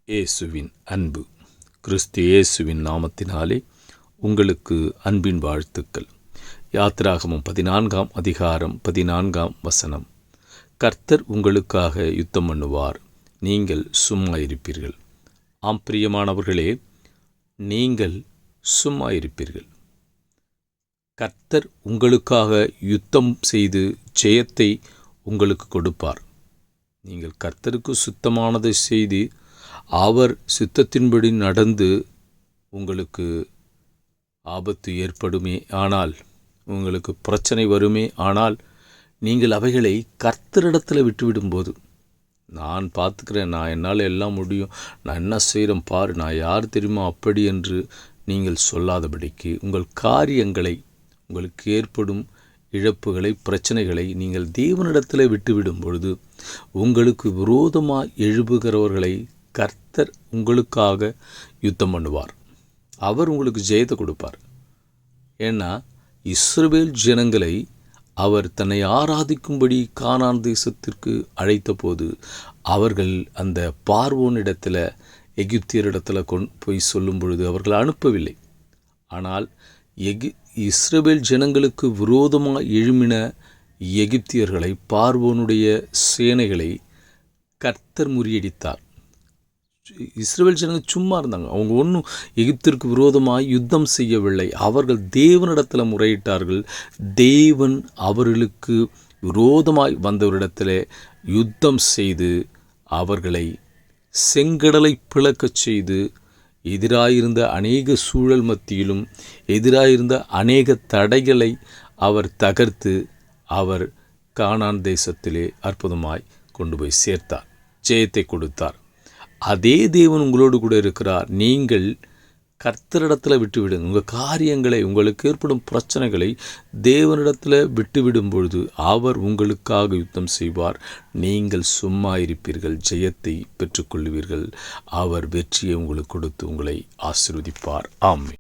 இயேசுவின் அன்பு. கிறிஸ்து இயேசுவின் நாமத்தினாலே உங்களுக்கு அன்பின் வாழ்த்துக்கள். யாத்திராகமம் 14ஆம் அதிகாரம் 14ஆம் வசனம். கர்த்தர் உங்களுக்காக யுத்தம் பண்ணுவார், நீங்கள் சும்மா இருப்பீர்கள். ஆம் பிரியமானவர்களே, நீங்கள் சும்மா இருப்பீர்கள். கர்த்தர் உங்களுக்காக யுத்தம் செய்து ஜெயத்தை உங்களுக்கு கொடுப்பார். நீங்கள் கர்த்தருக்கு சுத்தமானதை செய்து அவர் சித்தத்தின்படி நடந்து உங்களுக்கு ஆபத்து ஏற்படுமே ஆனால், உங்களுக்கு பிரச்சனை வருமே ஆனால், நீங்கள் அவைகளை கர்த்தரிடத்தில் விட்டுவிடும்போது, நான் பார்த்துக்கிறேன், நான் என்னால் எல்லாம் முடியும், நான் என்ன செய்கிறேன் பாரு, நான் யார் தெரியுமா அப்படி என்று நீங்கள் சொல்லாதபடிக்கு உங்கள் காரியங்களை, உங்களுக்கு ஏற்படும் இழப்புகளை, பிரச்சனைகளை நீங்கள் தேவனிடத்தில் விட்டுவிடும் பொழுது, உங்களுக்கு விரோதமாக எழுப்புகிறவர்களை கர்த்தர் உங்களுக்காக யுத்தம் பண்ணுவார். அவர் உங்களுக்கு ஜெயத்தை கொடுப்பார். ஏன்னா இஸ்ரவேல் ஜனங்களை அவர் தன்னை ஆராதிக்கும்படி கானான் தேசத்திற்கு அழைத்த போது, அவர்கள் அந்த பார்வோனிடத்தில், எகிப்தியரிடத்தில் போய் சொல்லும் பொழுது அவர்கள் அனுப்பவில்லை. ஆனால் இஸ்ரவேல் ஜனங்களுக்கு விரோதமாக எழும்பின எகிப்தியர்களை, பார்வோனுடைய சேனைகளை கர்த்தர் முறியடித்தார். இஸ்ரவேல் ஜனங்கள் சும்மா இருந்தாங்க. அவங்க ஒன்றும் எகிப்திற்கு விரோதமாக யுத்தம் செய்யவில்லை. அவர்கள் தேவனிடத்தில் முறையிட்டார்கள். தேவன் அவர்களுக்கு விரோதமாய் வந்தவரிடத்தில் யுத்தம் செய்து அவர்களை செங்கடலை பிளக்கச் செய்து, எதிராயிருந்த அநேக சூழல் மத்தியிலும் எதிராயிருந்த அநேக தடைகளை அவர் தகர்த்து அவர் கானான் தேசத்திலே அற்புதமாய் கொண்டு போய் சேர்த்தார், ஜெயத்தை கொடுத்தார். அதே தேவன் உங்களோடு கூட இருக்கிறார். நீங்கள் கர்த்தரிடத்தில் விட்டுவிடுங்க. உங்கள் காரியங்களை, உங்களுக்கு ஏற்படும் பிரச்சனைகளை தேவனிடத்தில் விட்டுவிடும் பொழுது அவர் உங்களுக்காக யுத்தம் செய்வார். நீங்கள் சும்மா இருப்பீர்கள், ஜெயத்தை பெற்றுக்கொள்வீர்கள். அவர் வெற்றியை உங்களுக்கு கொடுத்து உங்களை ஆசீர்வதிப்பார். ஆமென்.